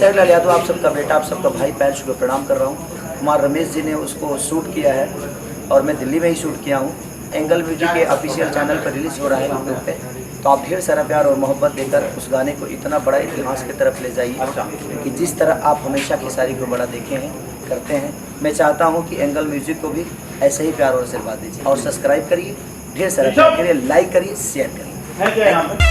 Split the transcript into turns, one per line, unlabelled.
खेसारी लाल यादव आप सबका बेटा, आप सबका भाई, पैर छू के प्रणाम कर रहा हूँ। कुमार रमेश जी ने उसको शूट किया है और मैं दिल्ली में ही शूट किया हूँ। एंगल म्यूजिक के ऑफिशियल चैनल पर रिलीज़ हो रहा है यूट्यूब पे। तो आप ढेर सारा प्यार और मोहब्बत देकर उस गाने को इतना बड़ा इतिहास की तरफ ले जाइए कि जिस तरह आप हमेशा खेसारी को बड़ा देखे हैं, करते हैं। मैं चाहता हूँ कि एंगल म्यूजिक को भी ऐसे ही प्यार और आशीर्वाद दीजिए और सब्सक्राइब करिए, ढेर सारा प्यार करिए, लाइक करिए, शेयर करिए।